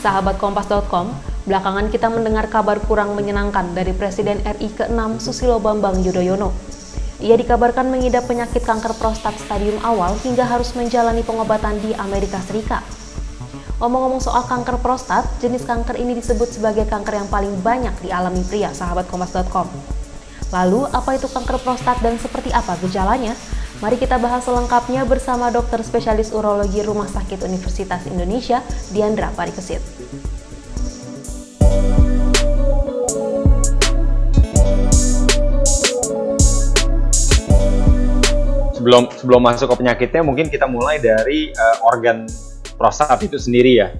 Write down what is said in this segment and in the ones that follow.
Sahabat Kompas.com, belakangan kita mendengar kabar kurang menyenangkan dari Presiden RI ke-6 Susilo Bambang Yudhoyono. Ia dikabarkan mengidap penyakit kanker prostat stadium awal hingga harus menjalani pengobatan di Amerika Serikat. Ngomong-ngomong soal kanker prostat, jenis kanker ini disebut sebagai kanker yang paling banyak dialami pria, sahabat Kompas.com. Lalu, apa itu kanker prostat dan seperti apa gejalanya? Mari kita bahas selengkapnya bersama dokter spesialis urologi Rumah Sakit Universitas Indonesia, Diandra Parikesit. Sebelum masuk ke penyakitnya, mungkin kita mulai dari organ prostat itu sendiri ya.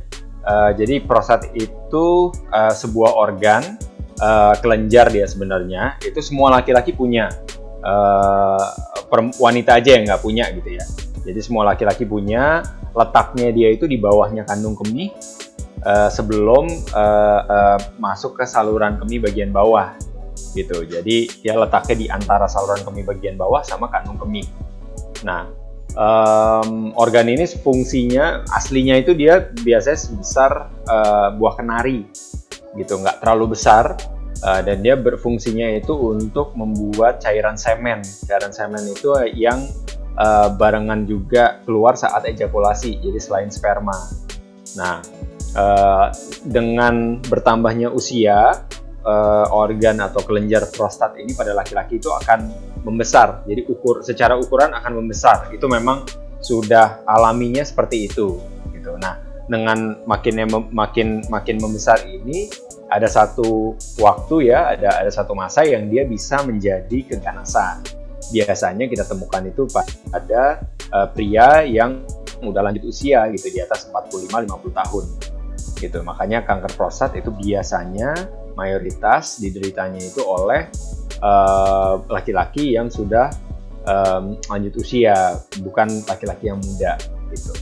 Jadi prostat itu sebuah organ kelenjar dia sebenarnya. Itu semua laki-laki punya. Wanita aja yang nggak punya gitu ya. Jadi semua laki-laki punya. Letaknya dia itu di bawahnya kandung kemih sebelum masuk ke saluran kemih bagian bawah gitu. Jadi dia letaknya di antara saluran kemih bagian bawah sama kandung kemih. Nah, organ ini fungsinya aslinya itu dia biasanya sebesar buah kenari gitu, nggak terlalu besar. Dan dia berfungsinya itu untuk membuat cairan semen. Cairan semen itu yang barengan juga keluar saat ejakulasi, jadi selain sperma. Nah, dengan bertambahnya usia, organ atau kelenjar prostat ini pada laki-laki itu akan membesar. Jadi secara ukuran akan membesar. Itu memang sudah alaminya seperti itu. Gitu. Nah, dengan makin membesar ini, ada satu waktu ya, ada satu masa yang dia bisa menjadi keganasan. Biasanya kita temukan itu pada pria yang udah lanjut usia gitu, di atas 45-50 tahun gitu. Makanya kanker prostat itu biasanya mayoritas dideritanya itu oleh laki-laki yang sudah lanjut usia, bukan laki-laki yang muda gitu.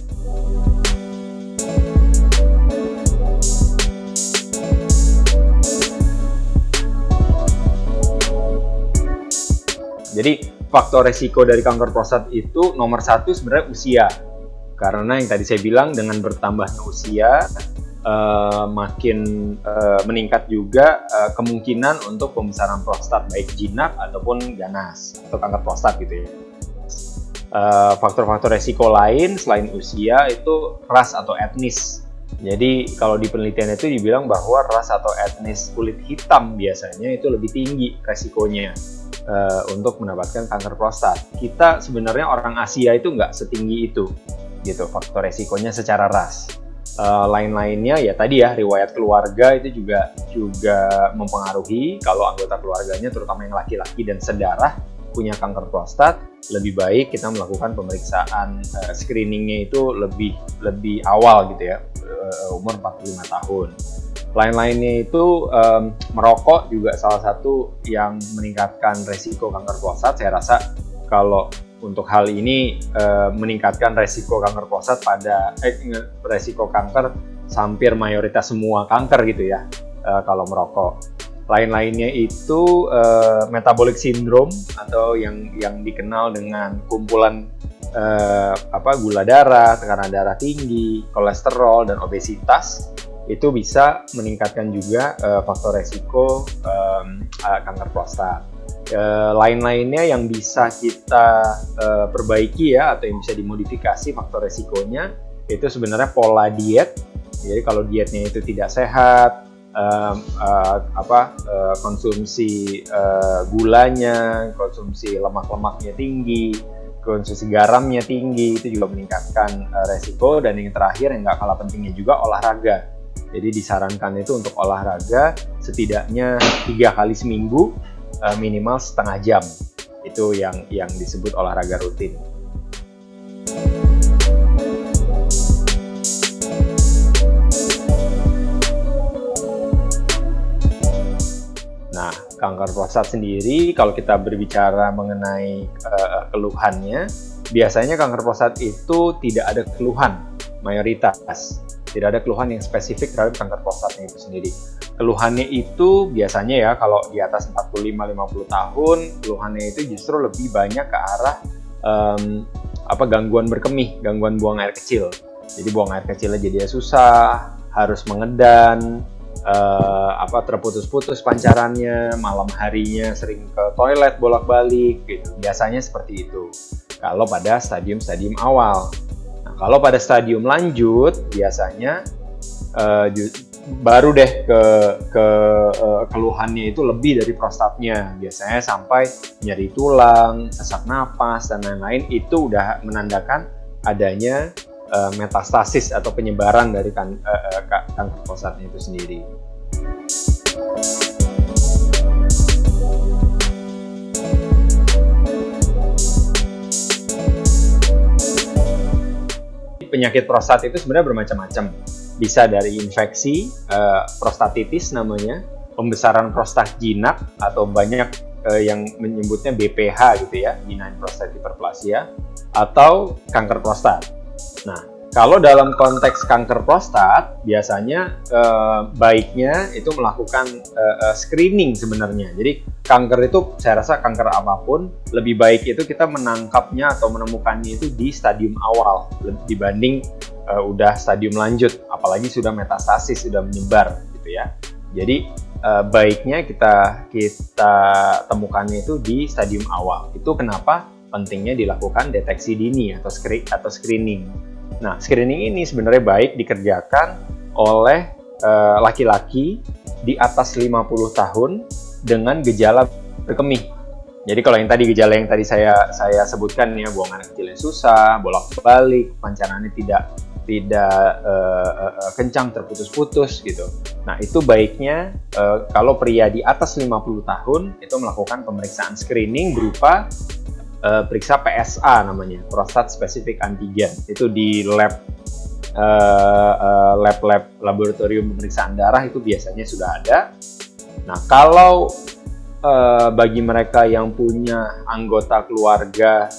Jadi faktor resiko dari kanker prostat itu nomor satu sebenarnya usia. Karena yang tadi saya bilang dengan bertambahnya usia makin meningkat juga kemungkinan untuk pembesaran prostat baik jinak ataupun ganas atau kanker prostat gitu ya. Faktor-faktor resiko lain selain usia itu ras atau etnis. Jadi kalau di penelitian itu dibilang bahwa ras atau etnis kulit hitam biasanya itu lebih tinggi resikonya untuk mendapatkan kanker prostat. Kita sebenarnya orang Asia itu nggak setinggi itu, gitu faktor resikonya secara ras. Lain-lainnya ya tadi ya, riwayat keluarga itu juga mempengaruhi. Kalau anggota keluarganya terutama yang laki-laki dan sedarah punya kanker prostat, lebih baik kita melakukan pemeriksaan screeningnya itu lebih awal gitu ya, umur 45 tahun. Lain-lainnya itu merokok juga salah satu yang meningkatkan resiko kanker prostat. Saya rasa kalau untuk hal ini meningkatkan resiko kanker prostat resiko kanker hampir mayoritas semua kanker gitu ya kalau merokok. Lain-lainnya itu metabolic syndrome atau yang dikenal dengan kumpulan gula darah, tekanan darah tinggi, kolesterol dan obesitas. Itu bisa meningkatkan juga faktor resiko kanker prostat. Lain-lainnya yang bisa kita perbaiki ya, atau yang bisa dimodifikasi faktor resikonya itu sebenarnya pola diet. Jadi kalau dietnya itu tidak sehat, konsumsi gulanya, konsumsi lemak-lemaknya tinggi, konsumsi garamnya tinggi, itu juga meningkatkan resiko. Dan yang terakhir yang nggak kalah pentingnya juga olahraga. Jadi disarankan itu untuk olahraga setidaknya 3 kali seminggu, minimal setengah jam. Itu yang disebut olahraga rutin. Nah, kanker prostat sendiri kalau kita berbicara mengenai keluhannya, biasanya kanker prostat itu tidak ada keluhan mayoritas. Tidak ada keluhan yang spesifik terhadap kanker prostatnya itu sendiri. Keluhannya itu biasanya ya kalau di atas 45-50 tahun, keluhannya itu justru lebih banyak ke arah gangguan berkemih, gangguan buang air kecil. Jadi buang air kecilnya jadi susah, harus mengedan, terputus-putus pancarannya, malam harinya sering ke toilet bolak-balik gitu. Biasanya seperti itu kalau pada stadium-stadium awal. Nah, kalau pada stadium lanjut biasanya baru deh ke keluhannya itu lebih dari prostatnya. Biasanya sampai nyeri tulang, sesak napas dan lain-lain. Itu udah menandakan adanya metastasis atau penyebaran dari kanker prostatnya itu sendiri. Penyakit prostat itu sebenarnya bermacam-macam. Bisa dari infeksi, prostatitis namanya, pembesaran prostat jinak, atau banyak yang menyebutnya BPH gitu ya, benign prostatic hyperplasia, atau kanker prostat. Nah, kalau dalam konteks kanker prostat, biasanya baiknya itu melakukan screening sebenarnya. Jadi kanker itu, saya rasa kanker apapun, lebih baik itu kita menangkapnya atau menemukannya itu di stadium awal dibanding udah stadium lanjut, apalagi sudah metastasis, sudah menyebar gitu ya. Jadi baiknya kita temukannya itu di stadium awal. Itu kenapa pentingnya dilakukan deteksi dini atau screening. Nah, screening ini sebenarnya baik dikerjakan oleh laki-laki di atas 50 tahun dengan gejala berkemih. Jadi kalau yang tadi gejala yang tadi saya sebutkan ya, buang air kecil yang susah, bolak-balik, pancarannya tidak kencang, terputus-putus gitu. Nah, itu baiknya kalau pria di atas 50 tahun itu melakukan pemeriksaan screening berupa periksa PSA namanya, prostat specific antigen. Itu di lab laboratorium pemeriksaan darah itu biasanya sudah ada. Nah, kalau bagi mereka yang punya anggota keluarga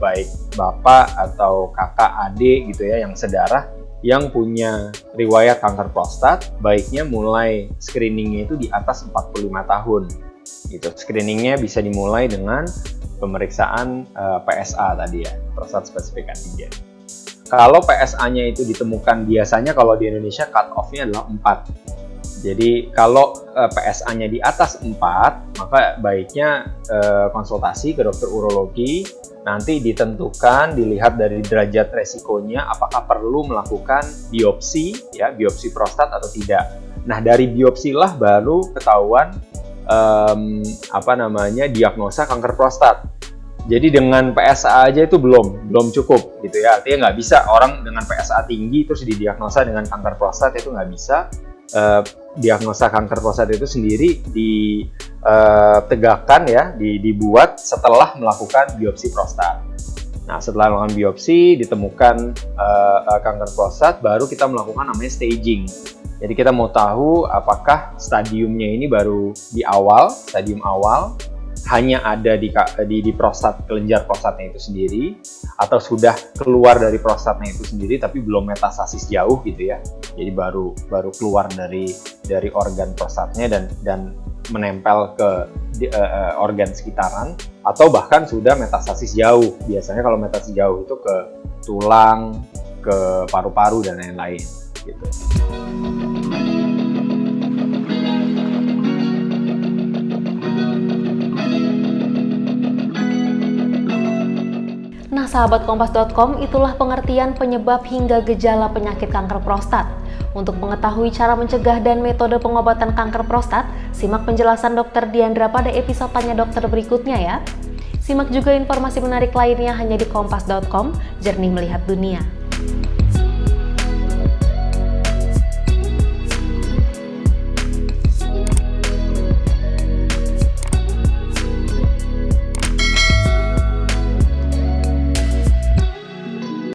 baik bapak atau kakak adik gitu ya yang sedarah yang punya riwayat kanker prostat, baiknya mulai screeningnya itu di atas 45 tahun gitu. Screeningnya bisa dimulai dengan pemeriksaan PSA tadi ya, prostat specific antigen. Kalau PSA-nya itu ditemukan biasanya kalau di Indonesia cut off-nya adalah 4. Jadi kalau PSA-nya di atas 4, maka baiknya konsultasi ke dokter urologi, nanti ditentukan, dilihat dari derajat resikonya, apakah perlu melakukan biopsi, ya, biopsi prostat atau tidak. Nah, dari biopsilah baru ketahuan diagnosa kanker prostat. Jadi dengan PSA aja itu belum cukup gitu ya. Artinya nggak bisa orang dengan PSA tinggi terus didiagnosa dengan kanker prostat, itu nggak bisa. Diagnosa kanker prostat itu sendiri ditegakkan ya, dibuat setelah melakukan biopsi prostat. Nah, setelah melakukan biopsi ditemukan kanker prostat, baru kita melakukan namanya staging. Jadi kita mau tahu apakah stadiumnya ini baru di awal, stadium awal, hanya ada di prostat, kelenjar prostatnya itu sendiri, atau sudah keluar dari prostatnya itu sendiri tapi belum metastasis jauh gitu ya. Jadi baru keluar dari organ prostatnya dan menempel ke organ sekitaran, atau bahkan sudah metastasis jauh. Biasanya kalau metastasis jauh itu ke tulang, ke paru-paru dan lain-lain gitu. Nah, sahabat kompas.com, itulah pengertian penyebab hingga gejala penyakit kanker prostat. Untuk mengetahui cara mencegah dan metode pengobatan kanker prostat, simak penjelasan Dr. Diandra pada episode Tanya Dokter berikutnya ya. Simak juga informasi menarik lainnya hanya di kompas.com, jernih melihat dunia.